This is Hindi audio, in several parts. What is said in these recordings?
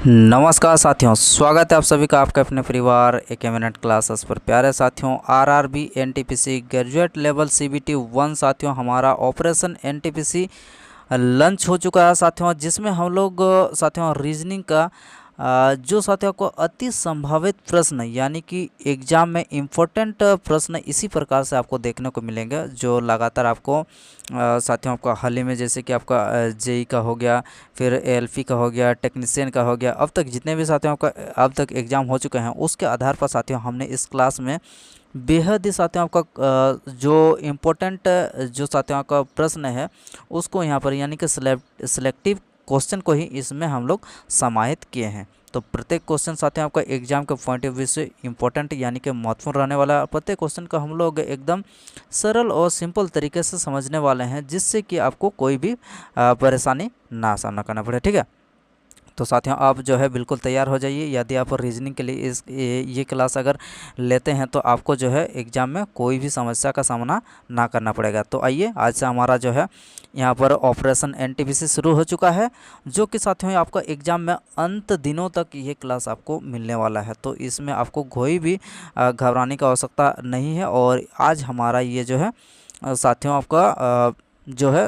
नमस्कार साथियों, स्वागत है आप सभी का आपके अपने परिवार एक मिनट क्लासेस पर। प्यारे साथियों, RRB NTPC graduate level CBT 1 साथियों, हमारा ऑपरेशन एनटीपीसी लंच हो चुका है साथियों, जिसमें हम लोग साथियों रीजनिंग का जो साथियों को अति संभावित प्रश्न यानी कि एग्ज़ाम में इम्पोर्टेंट प्रश्न इसी प्रकार से आपको देखने को मिलेंगे, जो लगातार आपको साथियों आपका हाल ही में जैसे कि आपका जेई का हो गया, फिर एएलपी का हो गया, टेक्नीशियन का हो गया, अब तक जितने भी साथियों का अब तक एग्ज़ाम हो चुके हैं, उसके आधार पर साथियों हमने इस क्लास में बेहद ही साथियों आपका जो इम्पोर्टेंट जो साथियों का प्रश्न है उसको यहाँ पर यानी कि सिलेक्टिव क्वेश्चन को ही इसमें हम लोग समाहित किए हैं। तो प्रत्येक क्वेश्चन साथियों आपका एग्जाम के पॉइंट ऑफ व्यू से इम्पोर्टेंट यानी कि महत्वपूर्ण रहने वाला है। प्रत्येक क्वेश्चन का हम लोग एकदम सरल और सिंपल तरीके से समझने वाले हैं, जिससे कि आपको कोई भी परेशानी ना सामना करना पड़े। ठीक है, तो साथियों आप जो है बिल्कुल तैयार हो जाइए। यदि आप रीजनिंग के लिए ये क्लास अगर लेते हैं तो आपको जो है एग्ज़ाम में कोई भी समस्या का सामना ना करना पड़ेगा। तो आइए, आज से हमारा जो है यहाँ पर ऑपरेशन एनटीपीसी शुरू हो चुका है, जो कि साथियों आपका एग्ज़ाम में अंत दिनों तक ये क्लास आपको मिलने वाला है। तो इसमें आपको कोई भी घबराने की आवश्यकता नहीं है। और आज हमारा ये जो है साथियों आपका जो है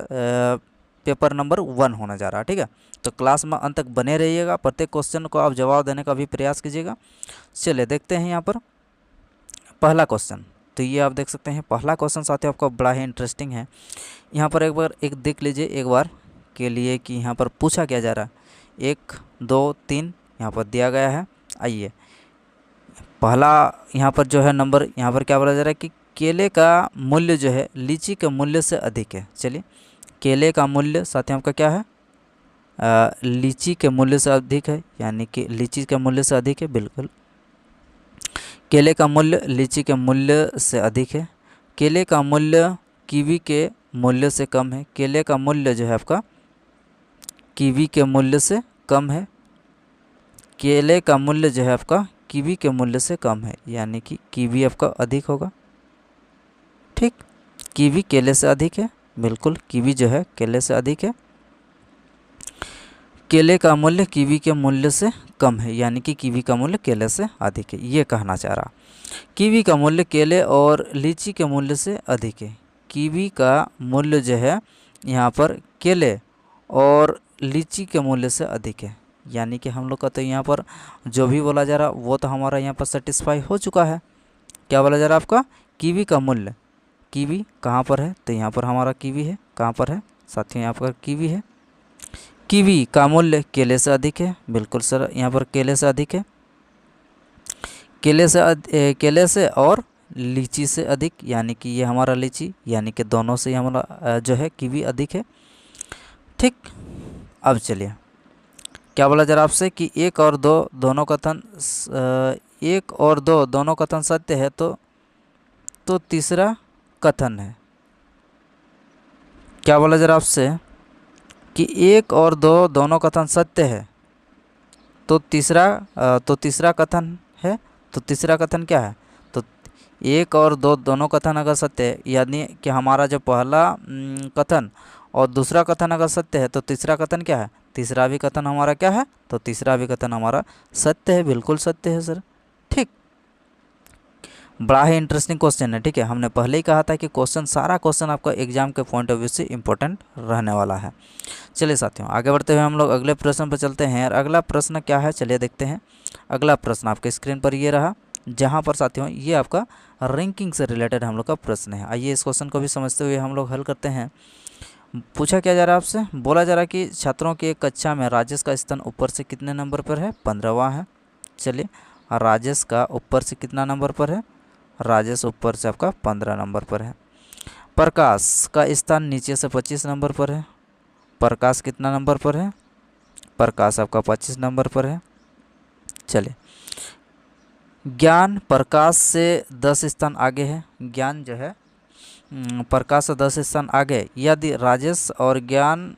पेपर नंबर 1 होने जा रहा है। ठीक है, तो क्लास में अंत तक बने रहिएगा, प्रत्येक क्वेश्चन को आप जवाब देने का भी प्रयास कीजिएगा। चलिए देखते हैं यहाँ पर पहला क्वेश्चन। तो ये आप देख सकते हैं पहला क्वेश्चन साथियों आपका बड़ा ही इंटरेस्टिंग है। यहाँ पर एक बार एक देख लीजिए एक बार के लिए कि यहाँ पर पूछा क्या जा रहा है। 1 2 3 यहाँ पर दिया गया है। आइए, पहला यहाँ पर जो है नंबर यहाँ पर क्या बोला जा रहा है कि केले का मूल्य जो है लीची के मूल्य से अधिक है। चलिए, केले का मूल्य साथियों आपका क्या है, लीची के मूल्य से अधिक है, यानी कि लीची के मूल्य से अधिक है। बिल्कुल, केले का मूल्य लीची के मूल्य से अधिक है। केले का मूल्य कीवी के मूल्य से कम है। केले का मूल्य जो है आपका कीवी के मूल्य से कम है। केले का मूल्य जो है आपका कीवी के मूल्य से कम है, यानी कि कीवी आपका अधिक होगा। ठीक, कीवी केले से अधिक है। बिल्कुल, कीवी जो है केले से अधिक है। केले का मूल्य कीवी के मूल्य से कम है, यानी कि कीवी का मूल्य केले से अधिक है, ये कहना चाह रहा। कीवी का मूल्य केले और लीची के मूल्य से अधिक है। कीवी का मूल्य जो है यहाँ पर केले और लीची के मूल्य से अधिक है, यानी कि हम लोग का तो यहाँ पर जो भी बोला जा रहा वो तो हमारा यहाँ पर सेटिस्फाई हो चुका है। क्या बोला जा रहा आपका, कीवी का मूल्य, कीवी कहाँ पर है, तो यहाँ पर हमारा कीवी है। कहाँ पर है साथियों, यहाँ पर कीवी है। कीवी का मूल्य केले से अधिक है। बिल्कुल सर, यहाँ पर केले से अधिक है। केले से और लीची से अधिक, यानी कि ये हमारा लीची, यानी कि दोनों से हमारा जो है कीवी अधिक है। ठीक, अब चलिए क्या बोला जरा आपसे कि 1 और 2 दोनों कथन 1 और 2 दोनों कथन सत्य है, तो तीसरा कथन है। क्या बोला जरा आपसे कि 1 और 2 दोनों कथन सत्य है, तो तीसरा कथन है। तो तीसरा कथन क्या है, तो 1 और 2 दोनों कथन अगर सत्य है, यानी कि हमारा जो पहला कथन और दूसरा कथन अगर सत्य है, तो तीसरा कथन क्या है, तीसरा भी कथन हमारा क्या है, तो तीसरा भी कथन हमारा सत्य है। बिल्कुल सत्य है सर। ठीक, बड़ा ही इंटरेस्टिंग क्वेश्चन है। ठीक है, हमने पहले ही कहा था कि सारा क्वेश्चन आपका एग्जाम के पॉइंट ऑफ व्यू से इंपॉर्टेंट रहने वाला है। चलिए साथियों, आगे बढ़ते हुए हम लोग अगले प्रश्न पर चलते हैं। और अगला प्रश्न क्या है, चलिए देखते हैं। अगला प्रश्न आपके स्क्रीन पर ये रहा, जहाँ पर साथियों ये आपका रैंकिंग से रिलेटेड हम लोग का प्रश्न है। आइए इस क्वेश्चन को भी समझते हुए हम लोग हल करते हैं। पूछा क्या जा रहा है आपसे, बोला जा रहा है कि छात्रों की एक कक्षा में राजेश का स्थान ऊपर से कितने नंबर पर है, 15वां है। चलिए, राजेश का ऊपर से कितना नंबर पर है, राजेश ऊपर से आपका 15 नंबर पर है। प्रकाश का स्थान नीचे से 25 नंबर पर है। प्रकाश कितना नंबर पर है, प्रकाश आपका 25 नंबर पर है। चलिए, ज्ञान प्रकाश से 10 स्थान आगे है। ज्ञान जो है प्रकाश से 10 स्थान आगे। यदि राजेश और ज्ञान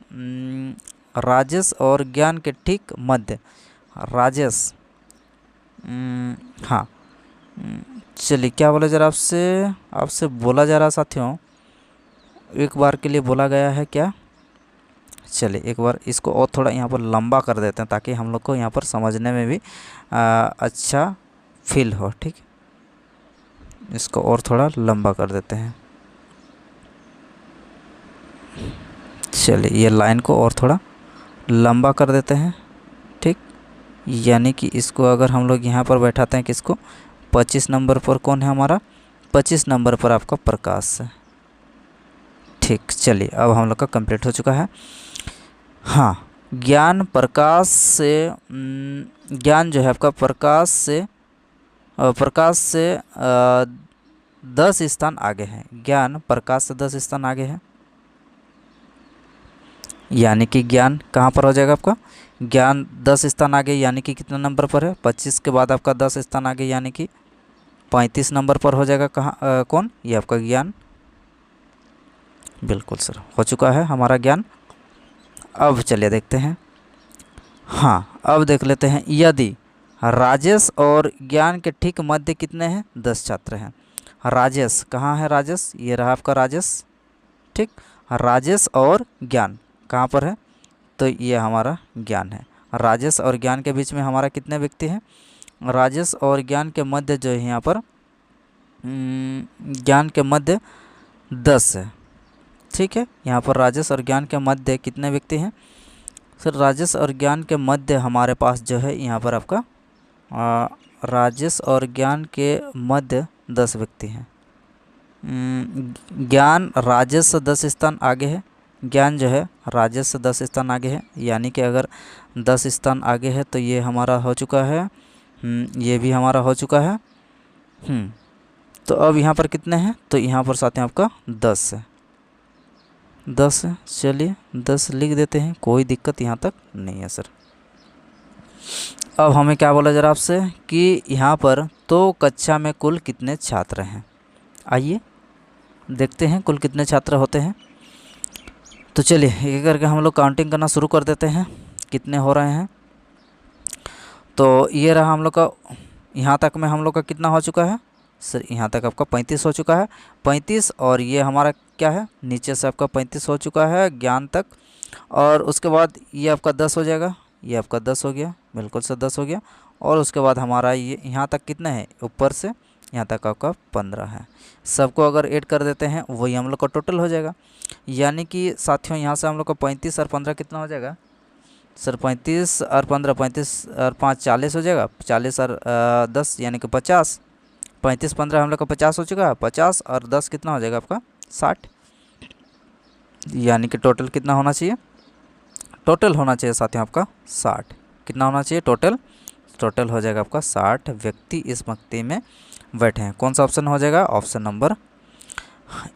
के ठीक मध्य राजेश, हाँ, चलिए क्या बोला जा रहा आपसे बोला जा रहा साथियों, एक बार के लिए बोला गया है क्या, चलिए एक बार इसको और थोड़ा यहाँ पर लंबा कर देते हैं ताकि हम लोग को यहाँ पर समझने में भी अच्छा फील हो। ठीक, इसको और थोड़ा लंबा कर देते हैं। चलिए ये लाइन को और थोड़ा लंबा कर देते हैं। ठीक, यानी कि इसको अगर हम लोग यहाँ पर बैठाते हैं किसको, 25 नंबर पर कौन है हमारा, 25 नंबर पर आपका प्रकाश है। ठीक, चलिए अब हम लोग का कंप्लीट हो चुका है। हाँ, ज्ञान प्रकाश से ज्ञान जो है आपका प्रकाश से 10 स्थान आगे है। ज्ञान प्रकाश से 10 स्थान आगे है, यानी कि ज्ञान कहाँ पर हो जाएगा आपका, ज्ञान 10 स्थान आगे, यानी कि कितना नंबर पर है, 25 के बाद आपका 10 स्थान आगे, यानी कि 35 नंबर पर हो जाएगा। कहाँ कौन, ये आपका ज्ञान। बिल्कुल सर, हो चुका है हमारा ज्ञान। अब चलिए देखते हैं। हाँ, अब देख लेते हैं, यदि राजेश और ज्ञान के ठीक मध्य कितने हैं, 10 छात्र हैं। राजेश कहाँ है, राजेश ये रहा आपका राजेश। ठीक, राजेश और ज्ञान कहाँ पर है, तो ये हमारा ज्ञान है। राजेश और ज्ञान के बीच में हमारा कितने व्यक्ति हैं, राजेश और ज्ञान के मध्य जो है यहाँ पर ज्ञान के मध्य 10 है। ठीक है, यहाँ पर राजेश और ज्ञान के मध्य कितने व्यक्ति हैं, सर राजेश और ज्ञान के मध्य हमारे पास जो है यहाँ पर आपका राजेश और ज्ञान के मध्य 10 व्यक्ति हैं। ज्ञान राजेश से 10 स्थान आगे है, ज्ञान जो है राजेश से 10 स्थान आगे है, यानी कि अगर 10 स्थान आगे है तो ये हमारा हो चुका है, ये भी हमारा हो चुका है। तो अब यहाँ पर कितने हैं, तो यहाँ पर साथ में आपका 10 है, 10 है। चलिए 10 लिख देते हैं, कोई दिक्कत यहाँ तक नहीं है सर। अब हमें क्या बोला जरा आपसे कि यहाँ पर तो कक्षा में कुल कितने छात्र हैं, आइए देखते हैं कुल कितने छात्र होते हैं। तो चलिए एक करके हम लोग काउंटिंग करना शुरू कर देते हैं, कितने हो रहे हैं। तो ये रहा हम लोग का, यहाँ तक में हम लोग का कितना हो चुका है सर, यहाँ तक आपका 35 हो चुका है, 35। और ये हमारा क्या है, नीचे से आपका 35 हो चुका है ज्ञान तक, और उसके बाद ये आपका 10 हो जाएगा, ये आपका 10 हो गया, बिल्कुल से 10 हो गया। और उसके बाद हमारा ये यहाँ तक कितना है, ऊपर से यहाँ तक आपका 15 है। सबको अगर ऐड कर देते हैं वही हम लोग का टोटल हो जाएगा, यानी कि साथियों यहाँ से हम लोग का 35 और 15 कितना हो जाएगा सर, 35 और 15, 35 और 5 40 हो जाएगा, 40 और 10 यानी कि 50, 35 15 हम लोग का 50 हो चुका है, 50 और 10 कितना हो जाएगा आपका 60, यानी कि टोटल कितना होना चाहिए, टोटल होना चाहिए साथियों आपका 60। कितना होना चाहिए टोटल, टोटल हो जाएगा आपका 60 व्यक्ति इस मक्ति में बैठे हैं। कौन सा ऑप्शन हो जाएगा, ऑप्शन नंबर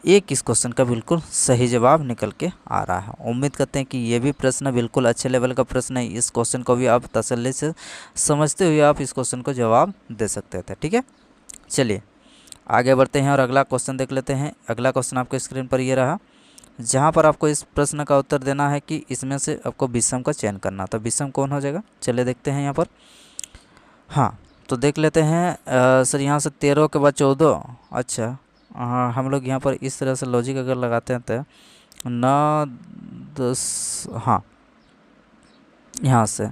1 इस क्वेश्चन का बिल्कुल सही जवाब निकल के आ रहा है। उम्मीद करते हैं कि ये भी प्रश्न बिल्कुल अच्छे लेवल का प्रश्न है, इस क्वेश्चन को भी आप तसल्ली से समझते हुए आप इस क्वेश्चन को जवाब दे सकते थे। ठीक है, चलिए आगे बढ़ते हैं और अगला क्वेश्चन देख लेते हैं। अगला क्वेश्चन आपको स्क्रीन पर ये रहा, जहाँ पर आपको इस प्रश्न का उत्तर देना है कि इसमें से आपको विषम का चयन करना, तो विषम कौन हो जाएगा, चलिए देखते हैं यहाँ पर। हाँ, तो देख लेते हैं सर, यहाँ से 13 के बाद 14, अच्छा हाँ, हम लोग यहाँ पर इस तरह से लॉजिक अगर लगाते हैं तो 9 10, हाँ यहाँ से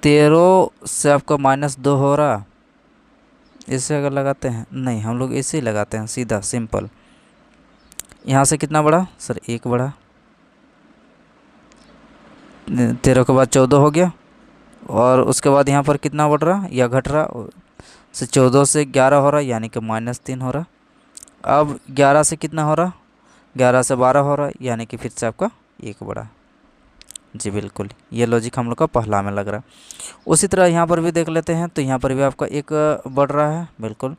13 से आपका -2 हो रहा, इसे अगर लगाते हैं, नहीं हम लोग इसे ही लगाते हैं सीधा सिंपल। यहाँ से कितना बढ़ा सर, 1 बढ़ा, 13 के बाद 14 हो गया, और उसके बाद यहाँ पर कितना बढ़ रहा या घट रहा, से 14 से 11 हो रहा, यानी कि -3 हो रहा। अब 11 से कितना हो रहा, 11 से 12 हो रहा, यानी कि फिर से आपका 1 बढ़ा। जी बिल्कुल, ये लॉजिक हम लोग का पहला में लग रहा है। उसी तरह यहाँ पर भी देख लेते हैं, तो यहाँ पर भी आपका 1 बढ़ रहा है बिल्कुल।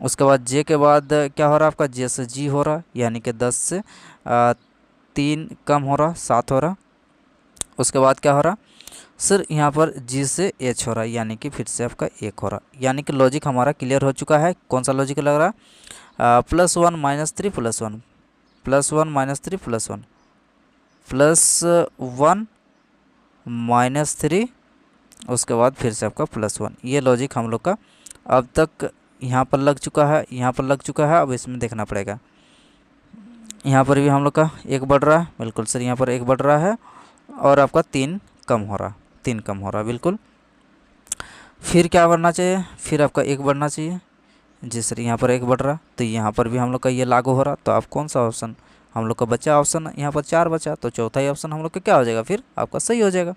उसके बाद जे के बाद क्या हो रहा है आपका, जे से जी हो रहा, यानी कि 10 से 3 कम हो रहा, 7 हो रहा। उसके बाद क्या हो रहा सर, यहाँ पर जी से एच हो रहा है, यानी कि फिर से आपका 1 हो रहा, यानी कि लॉजिक हमारा क्लियर हो चुका है। कौन सा लॉजिक लग रहा है, +1 -3 +1 +1 -3 +1 +1 -3, उसके बाद फिर से आपका +1, ये लॉजिक हम लोग का अब तक यहाँ पर लग चुका है, यहाँ पर लग चुका है। अब इसमें देखना पड़ेगा, यहाँ पर भी हम लोग का 1 बढ़ रहा है, बिल्कुल सर, यहाँ पर 1 बढ़ रहा है और आपका 3 कम हो रहा, 3 कम हो रहा, बिल्कुल। फिर क्या बढ़ना चाहिए, फिर आपका 1 बढ़ना चाहिए। जी सर, यहाँ पर 1 बढ़ रहा, तो यहाँ पर भी हम लोग का ये लागू हो रहा। तो आप कौन सा ऑप्शन हम लोग का बचा, ऑप्शन यहाँ पर 4 बचा, तो चौथा ही ऑप्शन हम लोग का क्या हो जाएगा, फिर आपका सही हो जाएगा।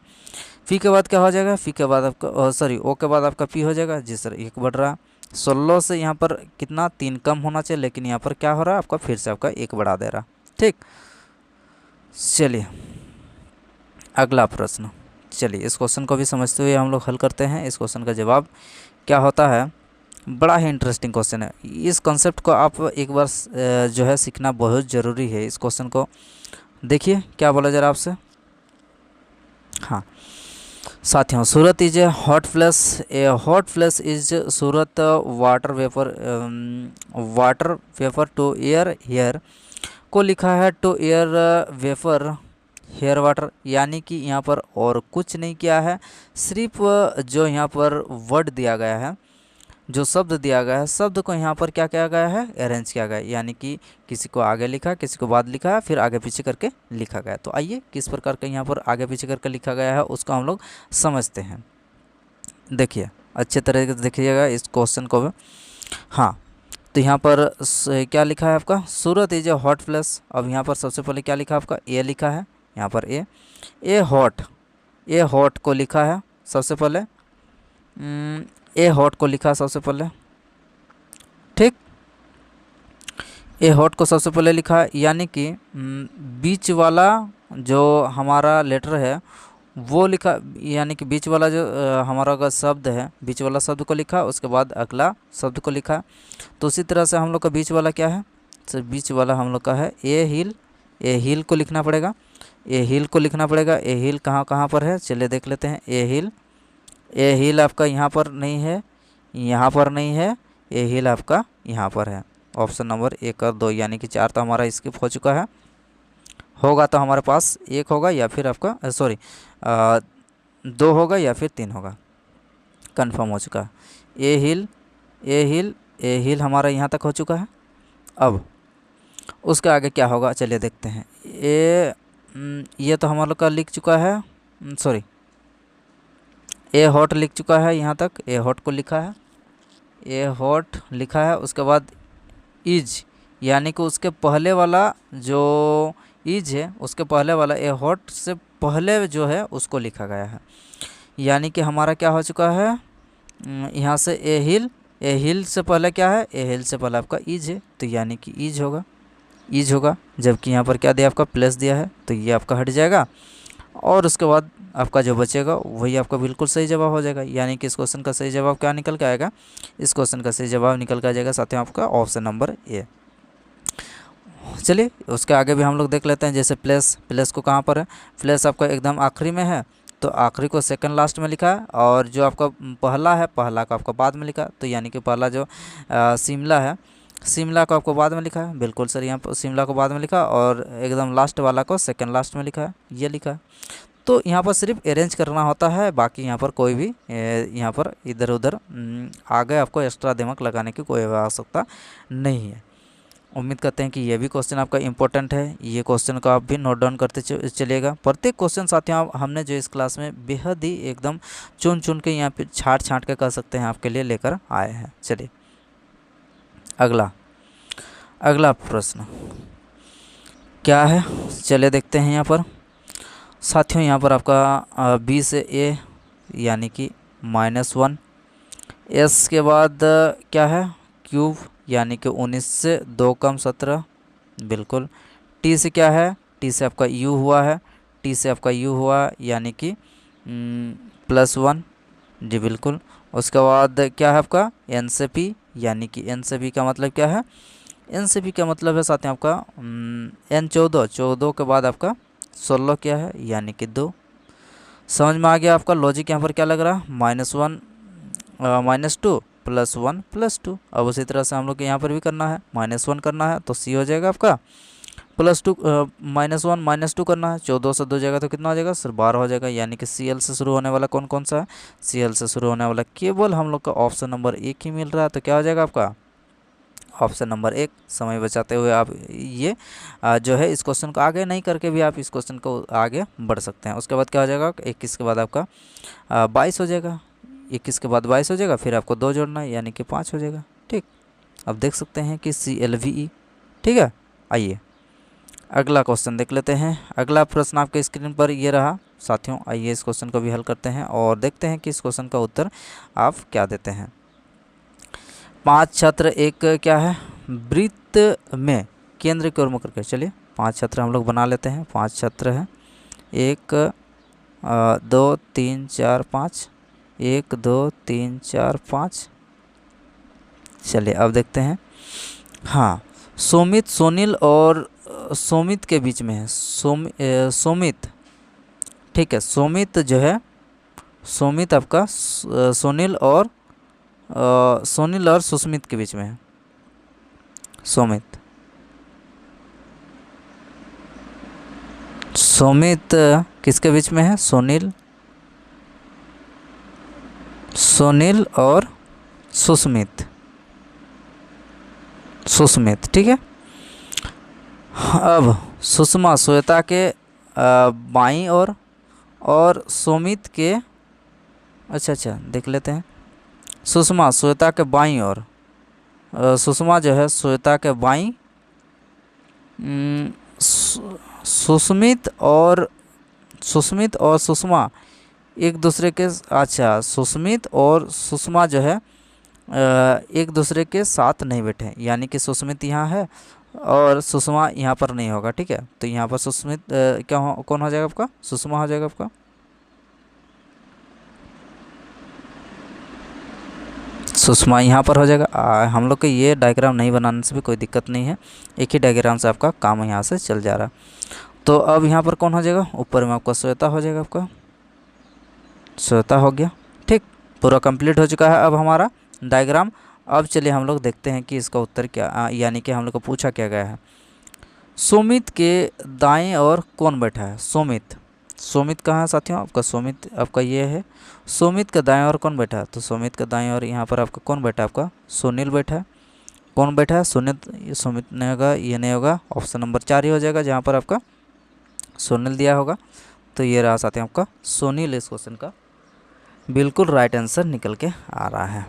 फी के बाद क्या हो जाएगा, फी के बाद आपका सॉरी ओ के बाद आपका पी हो जाएगा। जी सर, 1 बढ़ रहा, 16 से यहाँ पर कितना 3 कम होना चाहिए, लेकिन यहाँ पर क्या हो रहा है आपका, फिर से आपका 1 बढ़ा दे रहा। ठीक, चलिए अगला प्रश्न। चलिए इस क्वेश्चन को भी समझते हुए हम लोग हल करते हैं। इस क्वेश्चन का जवाब क्या होता है, बड़ा ही इंटरेस्टिंग क्वेश्चन है। इस कॉन्सेप्ट को आप एक बार जो है सीखना बहुत ज़रूरी है। इस क्वेश्चन को देखिए क्या बोला जा रहा है आपसे। हाँ साथियों, Surat is a hot flash is Surat water vapour to air here को लिखा है to air vapour here water, यानी कि यहाँ पर और कुछ नहीं किया है, सिर्फ जो यहाँ पर वर्ड दिया गया है, जो शब्द दिया गया है, शब्द को यहाँ पर क्या किया गया है, अरेंज किया गया है, यानी कि किसी को आगे लिखा, किसी को बाद लिखा, फिर आगे पीछे करके लिखा गया। तो आइए किस प्रकार का यहाँ पर आगे पीछे करके लिखा गया है उसको हम लोग समझते हैं। देखिए अच्छे तरह से देखिएगा इस क्वेश्चन को भी। हाँ, तो यहाँ पर क्या लिखा है आपका, सूरत इज ए हॉट प्लेस। अब यहाँ पर सबसे पहले क्या लिखा आपका, ए लिखा है, यहाँ पर ए हॉट को लिखा है सबसे पहले, ए हॉट को लिखा सबसे पहले, ठीक, ए हॉट को सबसे पहले लिखा है, यानी कि बीच वाला जो हमारा लेटर है वो लिखा, यानी कि बीच वाला जो हमारा अगर शब्द है, बीच वाला शब्द को लिखा, उसके बाद अगला शब्द को लिखा। तो उसी तरह से हम लोग का बीच वाला क्या है, सर बीच वाला हम लोग का है ए हिल को लिखना पड़ेगा, ए हिल को लिखना पड़ेगा। ए हिल कहाँ कहाँ पर है, चलिए देख लेते हैं। ए हिल आपका यहाँ पर नहीं है, यहाँ पर नहीं है, ए हिल आपका यहाँ पर है। ऑप्शन नंबर 1 और 2 यानी कि 4 तो हमारा स्किप हो चुका है। होगा तो हमारे पास 1 होगा या फिर आपका सॉरी 2 होगा या फिर 3 होगा, कंफर्म हो चुका है। ए हिल हमारा यहाँ तक हो चुका है। अब उसके आगे क्या होगा, चलिए देखते हैं। ये तो हमारे लोग का लिख चुका है, सॉरी ए हॉट लिख चुका है, यहाँ तक ए हॉट को लिखा है, ए हॉट लिखा है। उसके बाद इज, यानी कि उसके पहले वाला जो इज है, उसके पहले वाला ए हॉट से पहले जो है उसको लिखा गया है, यानी कि हमारा क्या हो चुका है, यहाँ से ए हिल से पहले क्या है, ए हिल से पहले आपका इज है, तो यानी कि इज होगा। जबकि यहाँ पर क्या दिया आपका, प्लस दिया है, तो ये आपका हट जाएगा और उसके बाद आपका जो बचेगा वही आपका बिल्कुल सही जवाब हो जाएगा। यानी कि इस क्वेश्चन का सही जवाब क्या निकल के आएगा, इस क्वेश्चन का सही जवाब निकल के आ जाएगा साथियों आपका ऑप्शन नंबर ए। चलिए उसके आगे भी हम लोग देख लेते हैं। जैसे प्लेस को कहाँ पर है, प्लेस आपका एकदम आखिरी में है, तो आखिरी को सेकंड लास्ट में लिखा है, और जो आपका पहला है, पहला का आपका बाद में लिखा, तो यानी कि पहला जो शिमला है, शिमला को आपको बाद में लिखा है, बिल्कुल सर, यहाँ पर शिमला को बाद में लिखा, और एकदम लास्ट वाला को सेकंड लास्ट में लिखा है, ये लिखा है। तो यहाँ पर सिर्फ अरेंज करना होता है, बाकी यहाँ पर कोई भी यहाँ पर इधर उधर आगे आपको एक्स्ट्रा दिमाग लगाने की कोई आवश्यकता नहीं है। उम्मीद करते हैं कि ये भी क्वेश्चन आपका इम्पोर्टेंट है। ये क्वेश्चन को आप भी नोट डाउन करते चलिएगा। प्रत्येक क्वेश्चन साथियों हमने जो इस क्लास में बेहद ही एकदम चुन के यहाँ पे छाँट के कह सकते हैं आपके लिए लेकर आए हैं। चलिए अगला प्रश्न क्या है, चलिए देखते हैं। यहाँ पर साथियों यहाँ पर आपका बी से ए यानी कि -1, एस के बाद क्या है, क्यूब यानी कि 19 से 2 कम 17, बिल्कुल। टी से क्या है, टी से आपका यू हुआ है, टी से आपका यू हुआ यानी कि +1, जी बिल्कुल। उसके बाद क्या है आपका एन से पी, यानी कि एन से पी का मतलब क्या है, एन से पी का मतलब है साथ में आपका एन 14 के बाद आपका 16 क्या है, यानी कि 2। समझ में आ गया आपका लॉजिक यहाँ पर क्या लग रहा है, -1 -2 +1 +2। अब उसी तरह से हम लोग को यहाँ पर भी करना है, -1 करना है तो सी हो जाएगा आपका, +2 -1 -2 करना है, 14 से 2 जाएगा तो कितना हो जाएगा सर, 12 हो जाएगा। यानी कि सी एल से शुरू होने वाला कौन सा है, सी एल से शुरू होने वाला केवल हम लोग का ऑप्शन नंबर 1 ही मिल रहा है, तो क्या हो जाएगा आपका ऑप्शन नंबर 1। समय बचाते हुए आप ये जो है इस क्वेश्चन को आगे नहीं करके भी आप इस क्वेश्चन को आगे बढ़ सकते हैं। उसके बाद क्या हो जाएगा, 21 के बाद आपका 22 हो जाएगा, 21 के बाद 22 हो जाएगा, फिर आपको 2 जोड़ना है यानी कि 5 हो जाएगा। ठीक, अब देख सकते हैं कि CLVE। ठीक है, आइए अगला क्वेश्चन देख लेते हैं। अगला प्रश्न आपके स्क्रीन पर ये रहा साथियों। आइए इस क्वेश्चन को भी हल करते हैं और देखते हैं कि इस क्वेश्चन का उत्तर आप क्या देते हैं। 5 छत्र एक क्या है, वृत्त में केंद्र की ओर मुड़ करके, चलिए 5 छत्र हम लोग बना लेते हैं। 5 छत्र है, 1 2 3 4 5, 1 2 3 4 5। चलिए अब देखते हैं। हाँ, सोमित सोनिल और सोमित के बीच में है। सोमित, ठीक है, सोमित जो है, सोमित आपका सोनिल और सुस्मित के बीच में है। सोमित किसके बीच में है, सोनिल और सुस्मित। ठीक है। अब सुषमा श्वेता के बाईं और सोमित के, अच्छा देख लेते हैं। सुषमा श्वेता के बाईं ओर, सुषमा जो है श्वेता के बाईं, सुस्मित और सुषमा एक दूसरे के, अच्छा सुस्मित और सुषमा जो है एक दूसरे के साथ नहीं बैठे, यानी कि सुस्मित यहाँ है और सुषमा यहाँ पर नहीं होगा। ठीक है, तो यहाँ पर सुस्मित कौन हो जाएगा आपका, सुषमा हो जाएगा आपका। सुषमा यहाँ पर हो जाएगा। हम लोग को ये डायग्राम नहीं बनाने से भी कोई दिक्कत नहीं है, एक ही डायग्राम से आपका काम यहाँ से चल जा रहा। तो अब यहाँ पर कौन हो जाएगा, ऊपर में आपका श्वेता हो जाएगा, आपका श्वेता हो गया। ठीक, पूरा कंप्लीट हो चुका है अब हमारा डायग्राम। अब चलिए हम लोग देखते हैं कि इसका उत्तर क्या, यानी कि हम लोग को पूछा क्या गया है। सोमित के दाएं ओर कौन बैठा है, सोमित कहाँ है साथियों, आपका सोमित आपका ये है। सोमित के दाएं ओर कौन बैठा है, तो सोमित के दाएं ओर यहाँ पर आपका कौन बैठा है, आपका सोनिल बैठा है। कौन बैठा है, सोमित नहीं होगा, ये नहीं होगा, ऑप्शन नंबर 4 ही हो जाएगा जहाँ पर आपका सोनिल दिया होगा। तो ये रहा साथियों आपका सोनिल, इस क्वेश्चन का बिल्कुल राइट आंसर निकल के आ रहा है।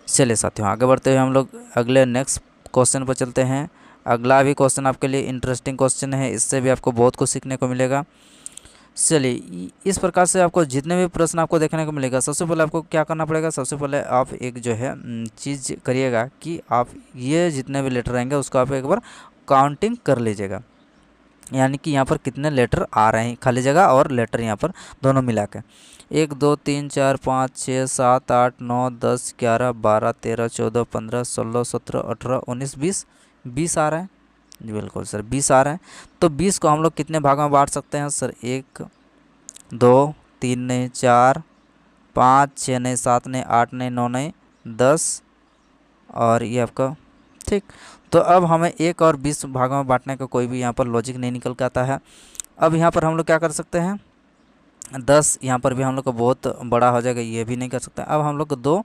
चलिए साथियों आगे बढ़ते हुए हम लोग अगले नेक्स्ट क्वेश्चन पर चलते हैं। अगला भी क्वेश्चन आपके लिए इंटरेस्टिंग क्वेश्चन है, इससे भी आपको बहुत कुछ सीखने को मिलेगा। चलिए इस प्रकार से आपको जितने भी प्रश्न आपको देखने को मिलेगा, सबसे पहले आपको क्या करना पड़ेगा, सबसे पहले आप एक जो है चीज़ करिएगा कि आप ये जितने भी लेटर आएंगे उसको आप एक बार काउंटिंग कर लीजिएगा, यानी कि यहाँ पर कितने लेटर आ रहे हैं, खाली जगह और लेटर यहाँ पर दोनों मिला के। 1 2 3 4 5 6 7 8 9 10 11 12 13 14 15 16 17 18 19 20 आ रहे हैं जी, बिल्कुल सर 20 आ रहे हैं। तो 20 को हम लोग कितने भागों में बांट सकते हैं सर, 1 2 3 नहीं 4 5 6 नहीं 7 नहीं 8 नहीं 9 नहीं 10 और ये आपका। ठीक, तो अब हमें 1 और 20 भागों में बांटने का कोई भी यहाँ पर लॉजिक नहीं निकल के आता है। अब यहाँ पर हम लोग क्या कर सकते हैं, 10 यहाँ पर भी हम लोग को बहुत बड़ा हो जाएगा, ये भी नहीं कर सकते। अब हम लोग 2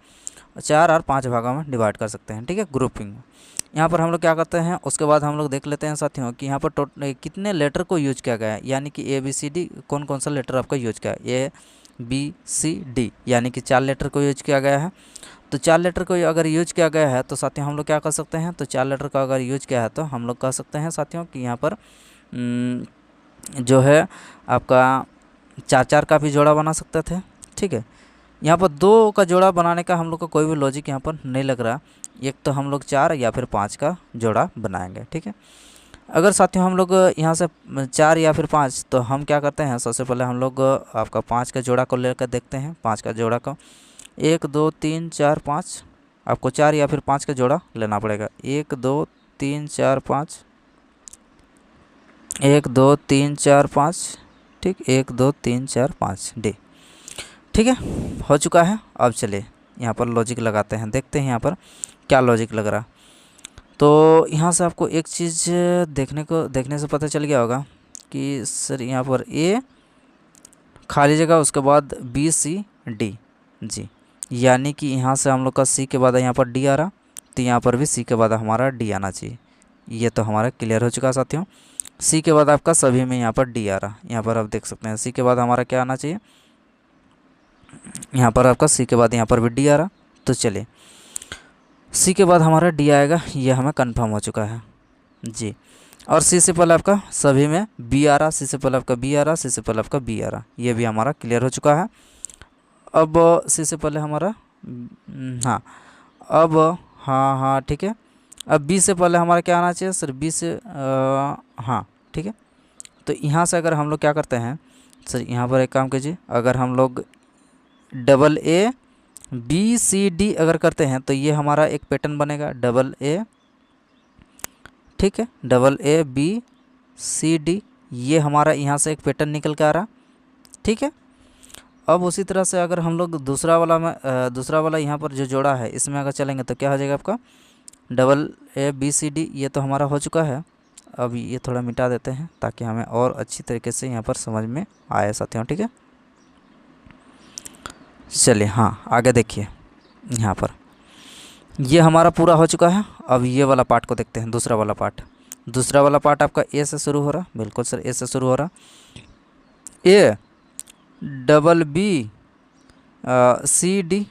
4 और 5 भागों में डिवाइड कर सकते हैं। ठीक है, ग्रुपिंग यहाँ पर हम लोग क्या करते हैं, उसके बाद हम लोग देख लेते हैं साथियों कि यहाँ पर कितने लेटर को यूज किया गया है, यानी कि ABCD कौन कौन सा लेटर आपका यूज किया है, ABCD यानी कि 4 लेटर को यूज किया गया है। तो 4 लेटर को अगर यूज किया गया है तो साथियों हम लोग क्या कर सकते हैं, तो 4 लेटर का अगर यूज किया है तो हम लोग कह सकते हैं साथियों कि यहाँ पर जो है आपका 4 का भी जोड़ा बना सकते थे। ठीक है, यहाँ पर 2 का जोड़ा बनाने का हम लोग को कोई भी लॉजिक यहाँ पर नहीं लग रहा, एक तो हम लोग 4 या फिर 5 का जोड़ा बनाएंगे। ठीक है, अगर साथियों हम लोग यहाँ से 4 या फिर 5, तो हम क्या करते हैं, सबसे पहले हम लोग आपका 5 का जोड़ा को लेकर देखते हैं। 5 का जोड़ा का 1 2 3 4 5, आपको 4 या फिर 5 का जोड़ा लेना पड़ेगा। 1 2 3 4 5, 1 2 3 4 5। ठीक, 1 2 3 4 5 डी। ठीक है, हो चुका है। अब चलिए यहाँ पर लॉजिक लगाते हैं, देखते हैं यहाँ पर क्या लॉजिक लग रहा। तो यहाँ से आपको एक चीज़ देखने से पता चल गया होगा कि सर यहाँ पर A खाली जगह, उसके बाद B C D जी, यानी कि यहाँ से हम लोग का C के बाद यहाँ पर D आ रहा। तो यहाँ पर भी सी के बाद हमारा डी आना चाहिए। ये तो हमारा क्लियर हो चुका है साथियों। सी के बाद आपका सभी में यहाँ पर डी आ रहा, यहाँ पर आप देख सकते हैं। सी के बाद हमारा क्या आना चाहिए, यहाँ पर आपका सी के बाद यहाँ पर भी डी आ रहा। तो चलिए सी के बाद हमारा डी आएगा, ये हमें कंफर्म हो चुका है जी। और सी से पहले आपका सभी में बी आ रहा, सी से पहले आपका बी आ रहा, सी से पहले आपका बी आ रहा, ये भी हमारा क्लियर हो चुका है। अब सी से पहले हमारा हाँ, अब हाँ ठीक है। अब बी से पहले हमारा क्या आना चाहिए सर, बी से हाँ ठीक है। तो यहाँ से अगर हम लोग क्या करते हैं सर, यहाँ पर एक काम कीजिए, अगर हम लोग double A B C D अगर करते हैं तो ये हमारा एक पैटर्न बनेगा, डबल ए ठीक है, double A B C D, ये हमारा यहाँ से एक पैटर्न निकल के आ रहा ठीक है। अब उसी तरह से अगर हम लोग दूसरा वाला यहाँ पर जो जोड़ा है इसमें अगर चलेंगे तो क्या हो जाएगा आपका, double A B C D, ये तो हमारा हो चुका है। अब ये थोड़ा मिटा देते हैं ताकि हमें और अच्छी तरीके से यहाँ पर समझ में आए साथियों, ठीक है। चलिए हाँ आगे देखिए, यहाँ पर ये हमारा पूरा हो चुका है। अब ये वाला पार्ट को देखते हैं, दूसरा वाला पार्ट आपका ए से शुरू हो रहा, बिल्कुल सर ए से शुरू हो रहा, A double B C D,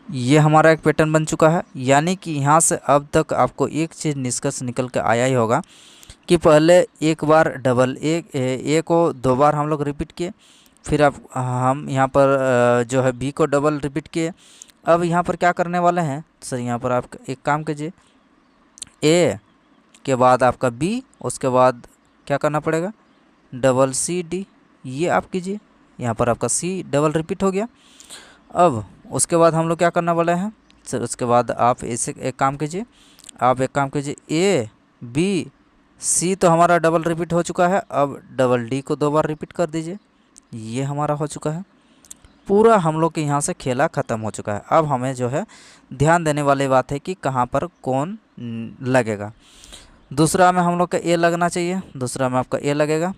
ये हमारा एक पैटर्न बन चुका है। यानी कि यहाँ से अब तक आपको एक चीज़ निष्कर्ष निकल के आया ही होगा कि पहले एक बार डबल ए को 2 बार हम लोग रिपीट किए, फिर अब हम यहाँ पर जो है बी को डबल रिपीट किए। अब यहाँ पर क्या करने वाले हैं सर, यहाँ पर आप एक काम कीजिए, ए के बाद आपका बी, उसके बाद क्या करना पड़ेगा, डबल सी डी, ये आप कीजिए। यहाँ पर आपका सी डबल रिपीट हो गया। अब उसके बाद हम लोग क्या करने वाले हैं सर, उसके बाद आप ऐसे एक काम कीजिए, ए बी सी तो हमारा डबल रिपीट हो चुका है, अब डबल डी को 2 बार रिपीट कर दीजिए, ये हमारा हो चुका है। पूरा हम लोग के यहाँ से खेला ख़त्म हो चुका है। अब हमें जो है ध्यान देने वाली बात है कि कहाँ पर कौन लगेगा। दूसरा में हम लोग का ए लगना चाहिए, दूसरा में आपका ए लगेगा।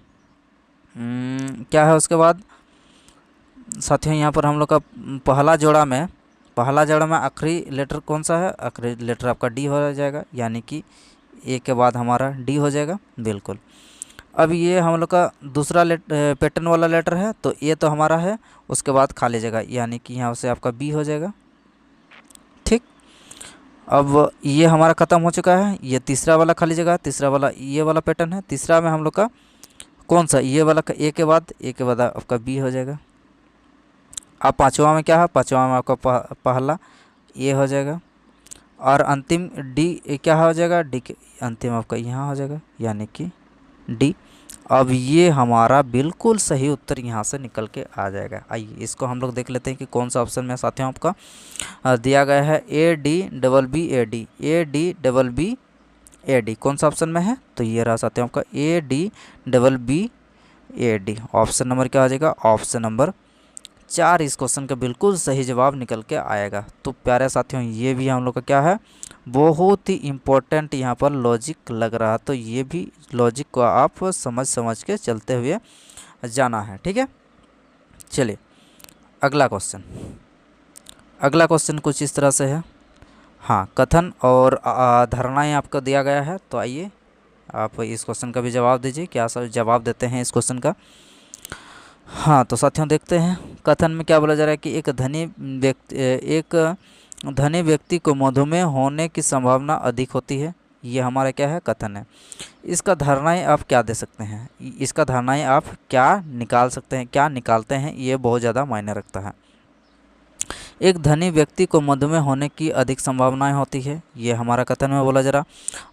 क्या है उसके बाद साथियों, यहाँ पर हम लोग का पहला जोड़ा में आखिरी लेटर कौन सा है, आखिरी लेटर आपका डी हो जाएगा, यानी कि ए के बाद हमारा डी हो जाएगा बिल्कुल। अब ये हम लोग का दूसरा पैटर्न वाला लेटर है, तो ए तो हमारा है, उसके बाद खाली जगह, यानी कि यहाँ से आपका बी हो जाएगा ठीक। अब ये हमारा ख़त्म हो चुका है। ये तीसरा वाला खाली जगह, तीसरा वाला ये वाला पैटर्न है। तीसरा में हम लोग का कौन सा, ये वाला ए के बाद आपका बी हो जाएगा। अब पाँचवा में क्या है, पाँचवा में आपका पहला ए हो जाएगा, और अंतिम डी क्या हो जाएगा, डी के अंतिम आपका यहाँ हो जाएगा, यानी कि डी। अब ये हमारा बिल्कुल सही उत्तर यहाँ से निकल के आ जाएगा। आइए इसको हम लोग देख लेते हैं कि कौन सा ऑप्शन में साथियों आपका दिया गया है, A D double B A D, A D double B A D, कौन सा ऑप्शन में है, तो ये रहा साथियों आपका A D double B A D. Option number क्या आ जाएगा, ऑप्शन नंबर 4 इस क्वेश्चन का बिल्कुल सही जवाब निकल के आएगा। तो प्यारे साथियों ये भी हम लोग का क्या है, बहुत ही इम्पोर्टेंट यहाँ पर लॉजिक लग रहा, तो ये भी लॉजिक को आप समझ के चलते हुए जाना है, ठीक है। चलिए अगला क्वेश्चन कुछ इस तरह से है। हाँ, कथन और धारणाएं आपको दिया गया है, तो आइए आप इस क्वेश्चन का भी जवाब दीजिए, क्या सब जवाब देते हैं इस क्वेश्चन का। हाँ तो साथियों देखते हैं, कथन में क्या बोला जा रहा है कि एक धनी व्यक्ति को मधुमेह होने की संभावना अधिक होती है, ये हमारा क्या है, कथन है। इसका धारणाएं आप क्या दे सकते हैं, इसका धारणाएं आप क्या निकाल सकते हैं, क्या निकालते हैं, ये बहुत ज़्यादा मायने रखता है। एक धनी व्यक्ति को मधुमेह होने की अधिक संभावनाएं होती है, ये हमारा कथन में बोला जा रहा।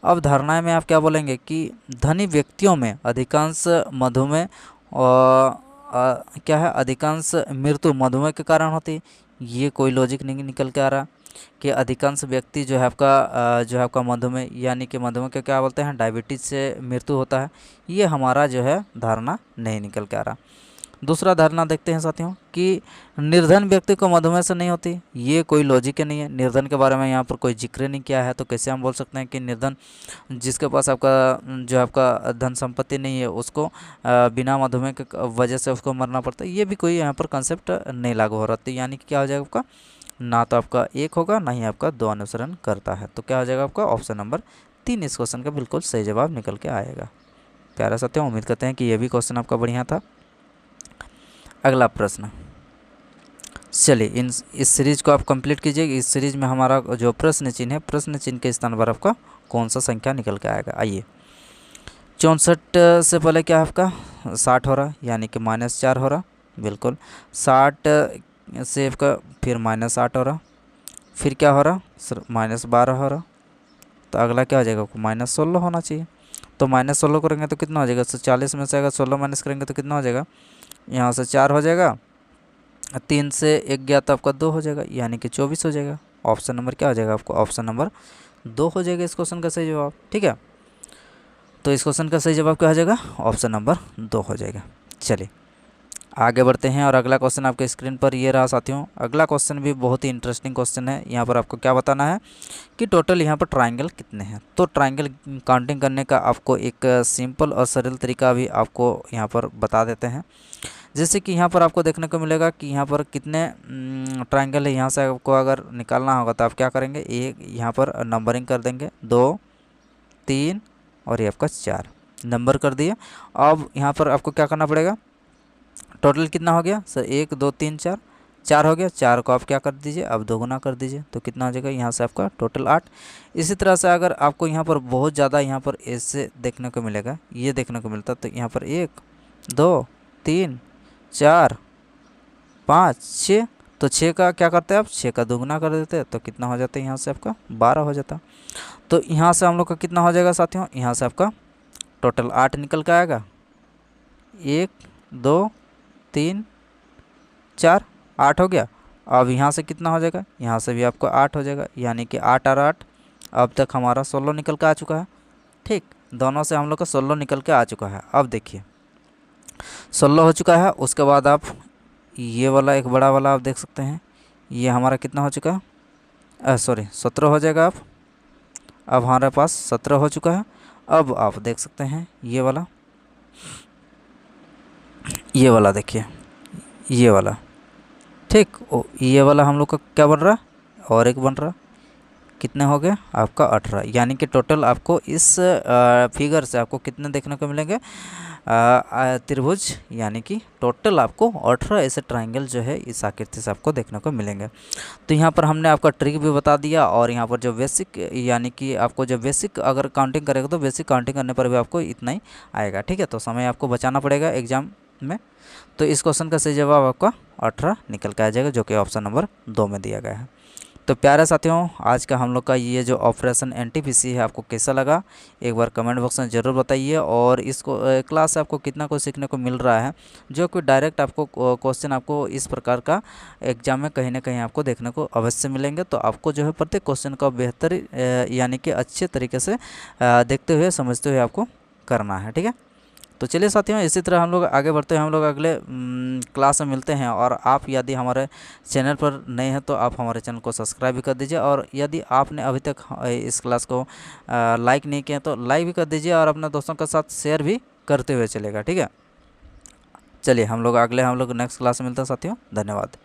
अब धारणाएं में आप क्या बोलेंगे कि धनी व्यक्तियों में अधिकांश मधुमेह क्या है, अधिकांश मृत्यु मधुमेह के कारण होती है, ये कोई लॉजिक नहीं निकल के आ रहा कि अधिकांश व्यक्ति जो है आपका मधुमेह, यानी कि मधुमेह के क्या बोलते हैं, डायबिटीज़ से मृत्यु होता है, ये हमारा जो है धारणा नहीं निकल के आ रहा। दूसरा धारणा देखते हैं साथियों कि निर्धन व्यक्ति को मधुमेह से नहीं होती, ये कोई लॉजिक नहीं है। निर्धन के बारे में यहाँ पर कोई जिक्र नहीं किया है, तो कैसे हम बोल सकते हैं कि निर्धन जिसके पास आपका धन संपत्ति नहीं है उसको बिना मधुमेह के वजह से उसको मरना पड़ता है, ये भी कोई यहाँ पर कंसेप्ट नहीं लागू हो रहा। तो यानी कि क्या हो जाएगा आपका ना तो आपका 1 होगा ना ही आपका 2 अनुसरण करता है। तो क्या हो जाएगा आपका ऑप्शन नंबर 3 इस क्वेश्चन का बिल्कुल सही जवाब निकल के आएगा। प्यारा साथियों, उम्मीद करते हैं कि ये भी क्वेश्चन आपका बढ़िया था। अगला प्रश्न, चलिए इस सीरीज को आप कंप्लीट कीजिए। इस सीरीज में हमारा जो प्रश्न चिन्ह है, प्रश्न चिन्ह के स्थान पर आपका कौन सा संख्या निकल के आएगा। आइए, 64 से पहले क्या है आपका 60 हो रहा, यानी कि -4 हो रहा, बिल्कुल। 60 से आपका फिर -8 हो रहा, फिर क्या हो रहा सर -12 हो रहा। तो अगला क्या हो जाएगा आपको -16 होना चाहिए। तो -16 करेंगे तो कितना हो जाएगा, 40 में से अगर 16 माइनस करेंगे तो कितना हो जाएगा, यहाँ से 4 हो जाएगा, 3 से 1 गया तो आपका 2 हो जाएगा, यानी कि 24 हो जाएगा। ऑप्शन नंबर क्या हो जाएगा आपको, ऑप्शन नंबर 2 हो जाएगा इस क्वेश्चन का सही जवाब। ठीक है, तो इस क्वेश्चन का सही जवाब क्या हो जाएगा, ऑप्शन नंबर 2 हो जाएगा। चलिए आगे बढ़ते हैं और अगला क्वेश्चन आपके स्क्रीन पर ये रहा साथियों। अगला क्वेश्चन भी बहुत ही इंटरेस्टिंग क्वेश्चन है। यहाँ पर आपको क्या बताना है कि टोटल यहाँ पर ट्रायंगल कितने हैं। तो ट्रायंगल काउंटिंग करने का आपको एक सिंपल और सरल तरीका भी आपको यहाँ पर बता देते हैं। जैसे कि यहाँ पर आपको देखने को मिलेगा कि यहाँ पर कितने ट्रायंगल है। यहाँ से आपको अगर निकालना होगा तो आप क्या करेंगे, एक यहाँ पर नंबरिंग कर देंगे, 2 3 और ये आपका 4 नंबर कर दिए। अब यहाँ पर आपको क्या करना पड़ेगा, टोटल कितना हो गया सर, 1 2 3 4, 4 हो गया। 4 को आप क्या कर दीजिए, अब 2 गुना कर दीजिए, तो कितना हो जाएगा, यहाँ से आपका टोटल 8। इसी तरह से अगर आपको यहाँ पर बहुत ज़्यादा यहाँ पर ऐसे देखने को मिलेगा, ये देखने को मिलता, तो यहाँ पर 1 2 3 4 5 6, तो 6 का क्या करते हैं आप, 6 का 2 गुना कर देते हैं, तो कितना हो जाता है, यहाँ से आपका 12 हो जाता। तो यहाँ से हम लोग का कितना हो जाएगा साथियों, यहाँ से आपका टोटल 8 निकल के आएगा। 1 2 3 4 8 हो गया। अब यहाँ से कितना हो जाएगा, यहाँ से भी आपको 8 हो जाएगा, यानी कि 8 और 8 अब तक हमारा 16 निकल के आ चुका है। ठीक, दोनों से हम लोग का 16 निकल के आ चुका है। अब देखिए 16 हो चुका है, उसके बाद आप ये वाला एक बड़ा वाला आप देख सकते हैं, ये हमारा कितना हो चुका है, सॉरी 17 हो जाएगा। अब हमारे पास 17 हो चुका है। अब आप देख सकते हैं ये वाला देखिए, ये वाला, ठीक, ये वाला हम लोग का क्या बन रहा, और एक बन रहा, कितने हो गए आपका 18। यानी कि टोटल आपको इस फिगर से आपको कितने देखने को मिलेंगे, त्रिभुज, यानी कि टोटल आपको 18 ऐसे ट्रायंगल जो है इस आकृति से आपको देखने को मिलेंगे। तो यहाँ पर हमने आपका ट्रिक भी बता दिया, और यहाँ पर जो बेसिक, यानी कि आपको जो बेसिक अगर काउंटिंग करेगा तो बेसिक काउंटिंग करने पर भी आपको इतना ही आएगा। ठीक है, तो समय आपको बचाना पड़ेगा एग्जाम में। तो इस क्वेश्चन का सही जवाब आपका 18 निकल के आ जाएगा, जो कि ऑप्शन नंबर 2 में दिया गया है। तो प्यारे साथियों, आज का हम लोग का ये जो ऑपरेशन एनटीपीसी है आपको कैसा लगा, एक बार कमेंट बॉक्स में ज़रूर बताइए। और इसको क्लास से आपको कितना कुछ सीखने को मिल रहा है, जो कि डायरेक्ट आपको क्वेश्चन आपको इस प्रकार का एग्जाम में कहीं ना कहीं आपको देखने को अवश्य मिलेंगे। तो आपको जो है प्रत्येक क्वेश्चन का बेहतर यानी कि अच्छे तरीके से देखते हुए समझते हुए आपको करना है। ठीक है, तो चलिए साथियों, इसी तरह हम लोग आगे बढ़ते हैं। हम लोग अगले क्लास में मिलते हैं। और आप यदि हमारे चैनल पर नए हैं तो आप हमारे चैनल को सब्सक्राइब भी कर दीजिए, और यदि आपने अभी तक इस क्लास को लाइक नहीं किया तो लाइक भी कर दीजिए, और अपने दोस्तों के साथ शेयर भी करते हुए चलेगा। ठीक है, चलिए हम लोग नेक्स्ट क्लास में मिलते हैं साथियों, धन्यवाद।